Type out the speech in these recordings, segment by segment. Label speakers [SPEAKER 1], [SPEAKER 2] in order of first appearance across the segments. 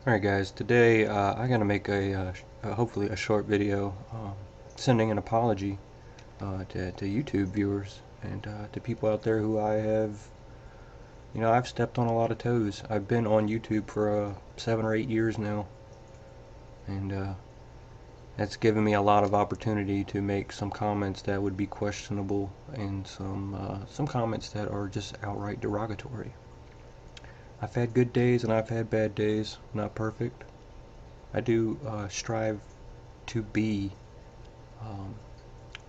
[SPEAKER 1] Alright guys, today I'm going to make hopefully a short video sending an apology to YouTube viewers and to people out there who I've stepped on a lot of toes. I've been on YouTube for 7 or 8 years now, and that's given me a lot of opportunity to make some comments that would be questionable and some comments that are just outright derogatory. I've had good days and I've had bad days, not perfect. I do strive to be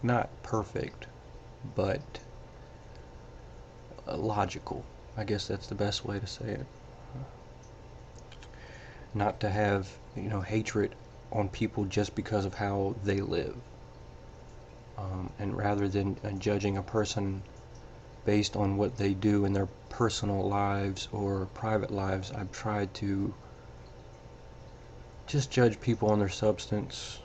[SPEAKER 1] not perfect, but logical. I guess that's the best way to say it. Not to have, hatred on people just because of how they live. And rather than judging a person based on what they do in their personal lives or private lives, I've tried to just judge people on their substance,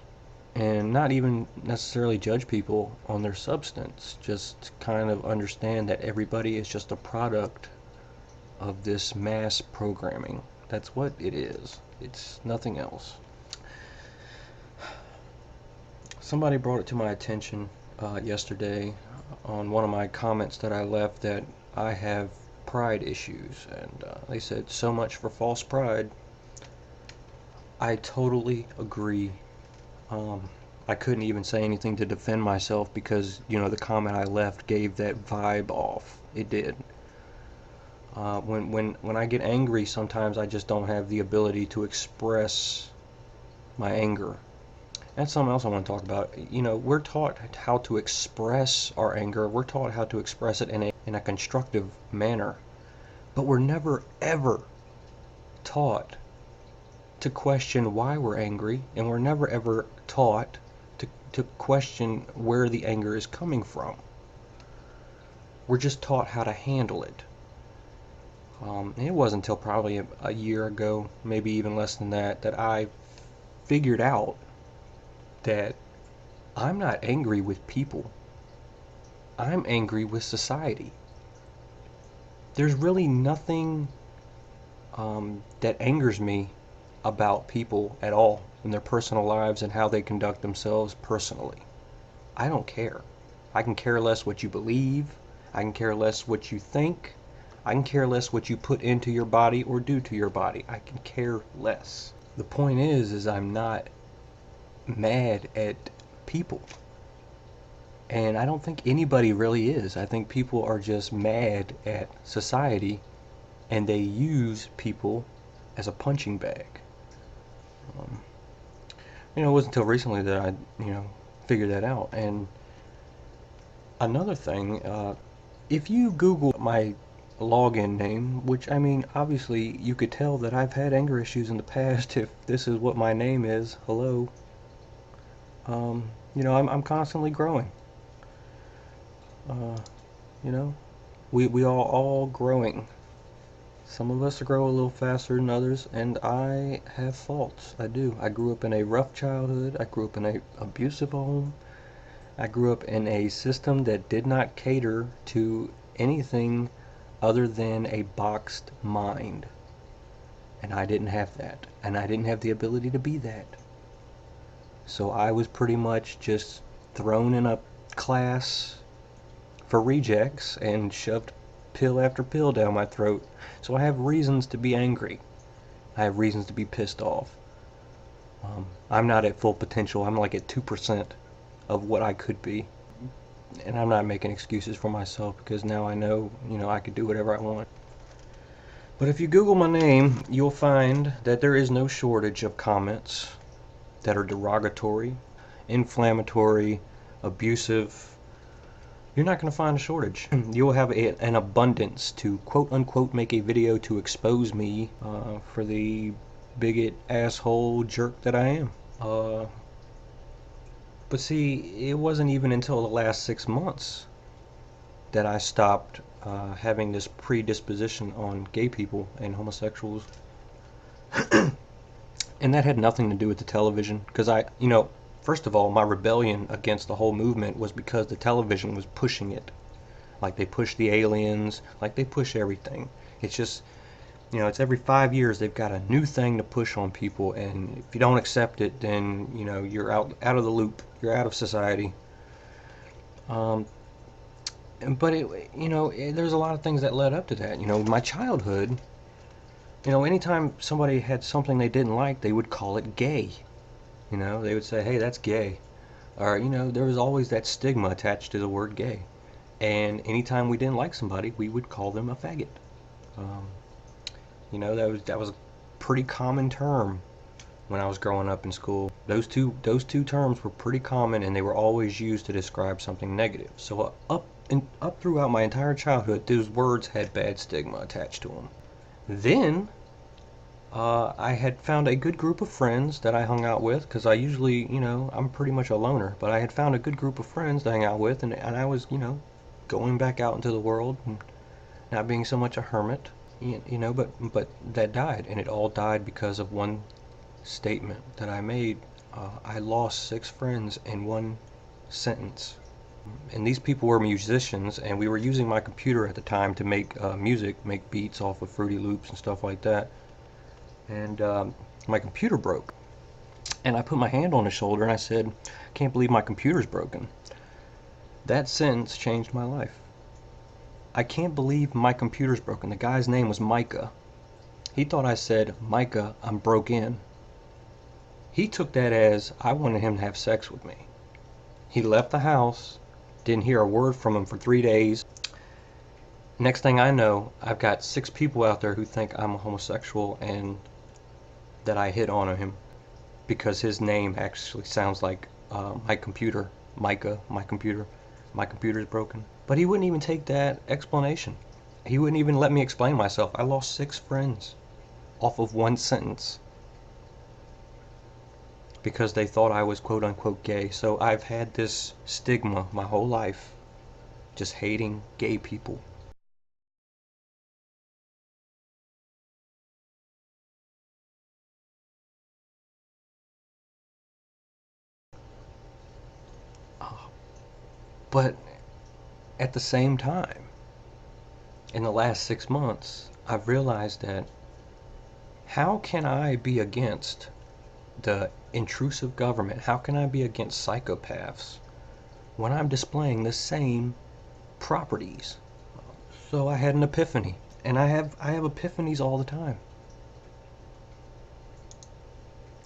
[SPEAKER 1] and not even necessarily judge people on their substance, just kind of understand that everybody is just a product of this mass programming. That's what it is. It's nothing else. Somebody brought it to my attention yesterday on one of my comments that I left that I have pride issues, and they said, "So much for false pride." I totally agree. I couldn't even say anything to defend myself because, the comment I left gave that vibe off. It did. When I get angry, sometimes I just don't have the ability to express my anger. That's something else I want to talk about. We're taught how to express our anger. We're taught how to express it in a constructive manner. But we're never ever taught to question why we're angry, and we're never ever taught to question where the anger is coming from. We're just taught how to handle it. It wasn't until probably a year ago, maybe even less than that, that I figured out that I'm not angry with people. I'm angry with society. There's really nothing that angers me about people at all in their personal lives and how they conduct themselves personally. I don't care. I can care less what you believe. I can care less what you think. I can care less what you put into your body or do to your body. I can care less. The point is I'm not mad at people. And I don't think anybody really is. I think people are just mad at society, and they use people as a punching bag. It wasn't until recently that I, figured that out. And another thing, if you Google my login name, which, obviously you could tell that I've had anger issues in the past if this is what my name is. Hello. I'm constantly growing. We are all growing. Some of us grow a little faster than others, and I have faults. I do. I grew up in a rough childhood. I grew up in an abusive home. I grew up in a system that did not cater to anything other than a boxed mind. And I didn't have that. And I didn't have the ability to be that. So I was pretty much just thrown in a class for rejects and shoved pill after pill down my throat. So I have reasons to be angry. I have reasons to be pissed off. I'm not at full potential. I'm like at 2% of what I could be. And I'm not making excuses for myself because now I know, I could do whatever I want. But if you Google my name, you'll find that there is no shortage of comments that are derogatory, inflammatory, abusive. You're not going to find a shortage. You'll have an abundance to quote-unquote make a video to expose me for the bigot, asshole, jerk that I am. But see, it wasn't even until the last 6 months that I stopped having this predisposition on gay people and homosexuals. And that had nothing to do with the television, because first of all, my rebellion against the whole movement was because the television was pushing it. Like they push the aliens, like they push everything. It's just, It's every 5 years they've got a new thing to push on people, and if you don't accept it, then you're out of the loop. You're out of society. Um, but there's a lot of things that led up to that. My childhood. Anytime somebody had something they didn't like, they would call it gay. They would say, "Hey, that's gay," or there was always that stigma attached to the word gay. And anytime we didn't like somebody, we would call them a faggot. Um, that was a pretty common term when I was growing up in school. Those two terms were pretty common, and they were always used to describe something negative. So up throughout my entire childhood, those words had bad stigma attached to them. Then I had found a good group of friends that I hung out with because I usually, I'm pretty much a loner, but I had found a good group of friends to hang out with, and I was, going back out into the world and not being so much a hermit, but that died, and it all died because of one statement that I made. I lost 6 friends in one sentence. And these people were musicians, and we were using my computer at the time to make music, make beats off of Fruity Loops and stuff like that. And my computer broke. And I put my hand on his shoulder and I said, "Can't believe my computer's broken." That sentence changed my life. "I can't believe my computer's broken." The guy's name was Micah. He thought I said, "Micah, I'm broke in." He took that as I wanted him to have sex with me. He left the house, didn't hear a word from him for 3 days. Next thing I know, I've got 6 people out there who think I'm a homosexual and that I hit on him because his name actually sounds like my computer. Micah, my computer. My computer's broken. But he wouldn't even take that explanation. He wouldn't even let me explain myself. I lost 6 friends off of one sentence because they thought I was quote unquote gay. So I've had this stigma my whole life, just hating gay people. Uh, But at the same time, in the last 6 months, I've realized that how can I be against the intrusive government? How can I be against psychopaths when I'm displaying the same properties? So I had an epiphany, and I have epiphanies all the time.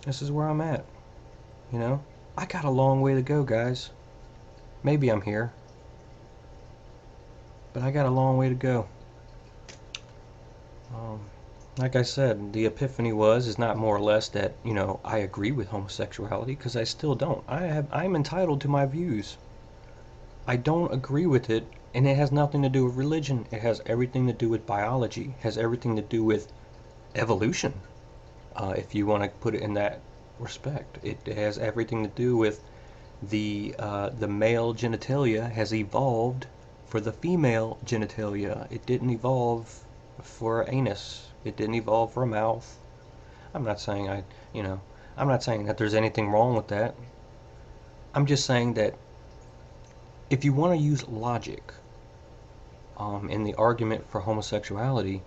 [SPEAKER 1] This is where I'm at, you know? I got a long way to go, guys. Maybe I'm here, but I got a long way to go. Um, like I said, the epiphany is not more or less that, I agree with homosexuality, because I still don't. I'm entitled to my views. I don't agree with it, and it has nothing to do with religion. It has everything to do with biology. It has everything to do with evolution, if you want to put it in that respect. It has everything to do with the male genitalia has evolved for the female genitalia. It didn't evolve for an anus. It didn't evolve for a mouth. I'm not saying you know, I'm not saying that there's anything wrong with that. I'm just saying that if you want to use logic in the argument for homosexuality,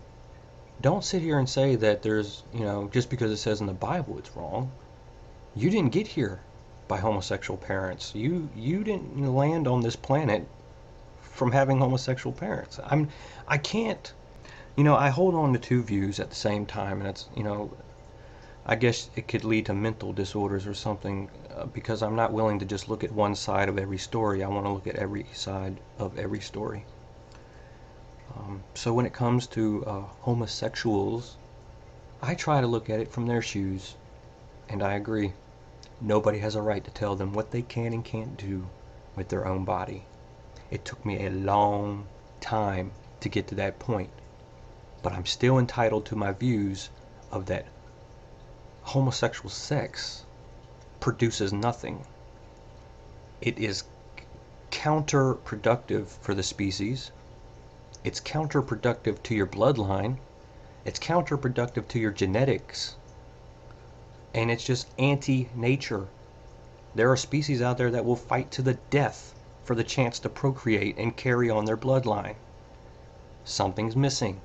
[SPEAKER 1] don't sit here and say that there's, just because it says in the Bible it's wrong. You didn't get here by homosexual parents. You didn't land on this planet from having homosexual parents. I can't, I hold on to two views at the same time, and it's, I guess it could lead to mental disorders or something, because I'm not willing to just look at one side of every story. I want to look at every side of every story. So when it comes to homosexuals, I try to look at it from their shoes, and I agree. Nobody has a right to tell them what they can and can't do with their own body. It took me a long time to get to that point, but I'm still entitled to my views of that homosexual sex produces nothing. It is counterproductive for the species. It's counterproductive to your bloodline. It's counterproductive to your genetics. And it's just anti-nature. There are species out there that will fight to the death for the chance to procreate and carry on their bloodline. Something's missing.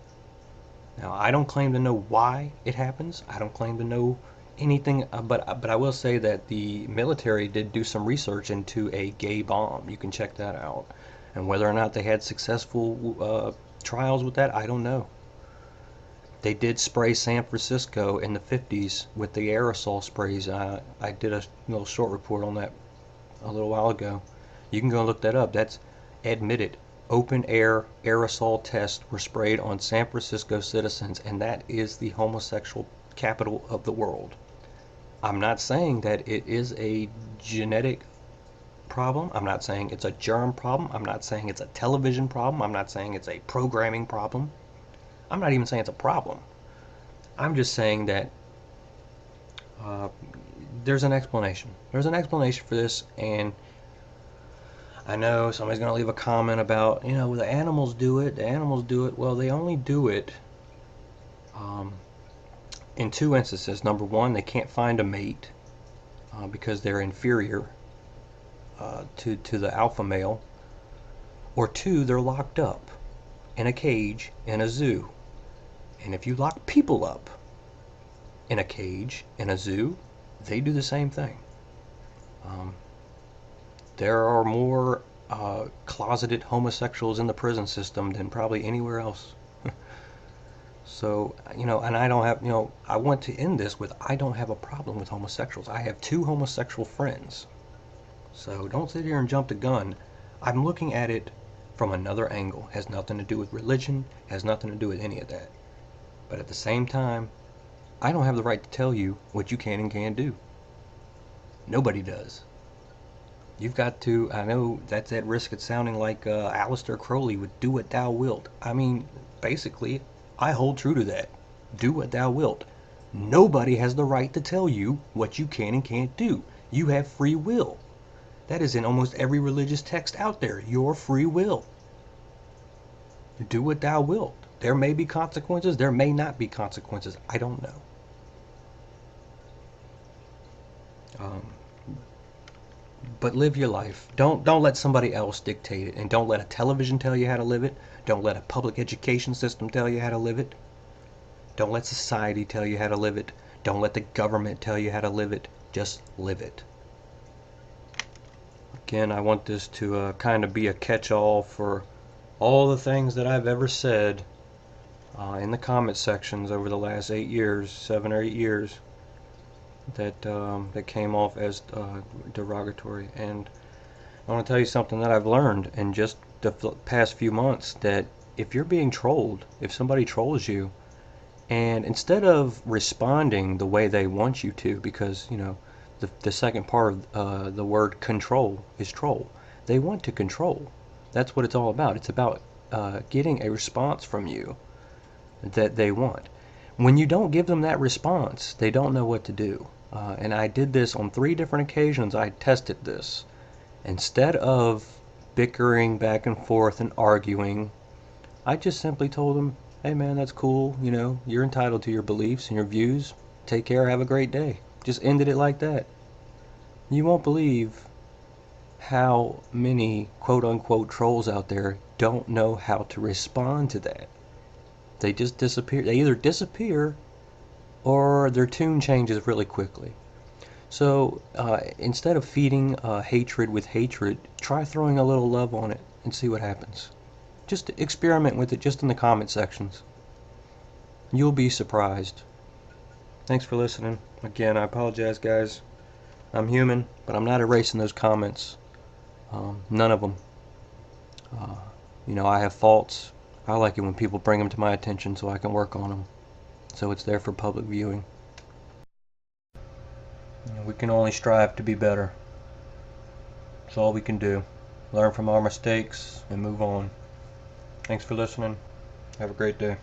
[SPEAKER 1] Now, I don't claim to know why it happens. I don't claim to know anything, but I will say that the military did do some research into a gay bomb. You can check that out. And whether or not they had successful trials with that, I don't know. They did spray San Francisco in the 50s with the aerosol sprays. I did a little short report on that a little while ago. You can go look that up. That's admitted. Open air aerosol tests were sprayed on San Francisco citizens, and that is the homosexual capital of the world. I'm not saying that it is a genetic problem. I'm not saying it's a germ problem. I'm not saying it's a television problem. I'm not saying it's a programming problem. I'm not even saying it's a problem. I'm just saying that uh, there's an explanation. There's an explanation for this, and I know somebody's going to leave a comment about, the animals do it. The animals do it. Well, they only do it um, in two instances. Number one, they can't find a mate because they're inferior to the alpha male. Or two, they're locked up in a cage in a zoo. And if you lock people up in a cage in a zoo, they do the same thing. Um, there are more closeted homosexuals in the prison system than probably anywhere else. So, and I don't have, I want to end this with I don't have a problem with homosexuals. I have two homosexual friends. So don't sit here and jump the gun. I'm looking at it from another angle. It has nothing to do with religion, has nothing to do with any of that. But at the same time, I don't have the right to tell you what you can and can't do. Nobody does. You've got to, I know that's at risk of sounding like Aleister Crowley with do what thou wilt. I mean, basically, I hold true to that. Do what thou wilt. Nobody has the right to tell you what you can and can't do. You have free will. That is in almost every religious text out there. Your free will. Do what thou wilt. There may be consequences. There may not be consequences. I don't know. But live your life. Don't let somebody else dictate it, and don't let a television tell you how to live it. Don't let a public education system tell you how to live it. Don't let society tell you how to live it. Don't let the government tell you how to live it. Just live it. Again, I want this to kind of be a catch-all for all the things that I've ever said in the comment sections over the last 8 years, 7 or 8 years, that came off as derogatory. And I want to tell you something that I've learned in just the past few months, that if you're being trolled, if somebody trolls you, and instead of responding the way they want you to, because the second part of the word control is troll. They want to control. That's what it's all about. It's about getting a response from you that they want. When you don't give them that response, they don't know what to do. And I did this on 3 different occasions. I tested this. Instead of bickering back and forth and arguing, I just simply told them, hey man, that's cool. You're entitled to your beliefs and your views. Take care. Have a great day. Just ended it like that. You won't believe how many quote-unquote trolls out there don't know how to respond to that. They just disappear. They either disappear or their tune changes really quickly. So instead of feeding hatred with hatred, try throwing a little love on it and see what happens. Just experiment with it just in the comment sections. You'll be surprised. Thanks for listening. Again, I apologize, guys. I'm human, but I'm not erasing those comments. None of them. I have faults. I like it when people bring them to my attention so I can work on them. So it's there for public viewing. We can only strive to be better. That's all we can do. Learn from our mistakes and move on. Thanks for listening. Have a great day.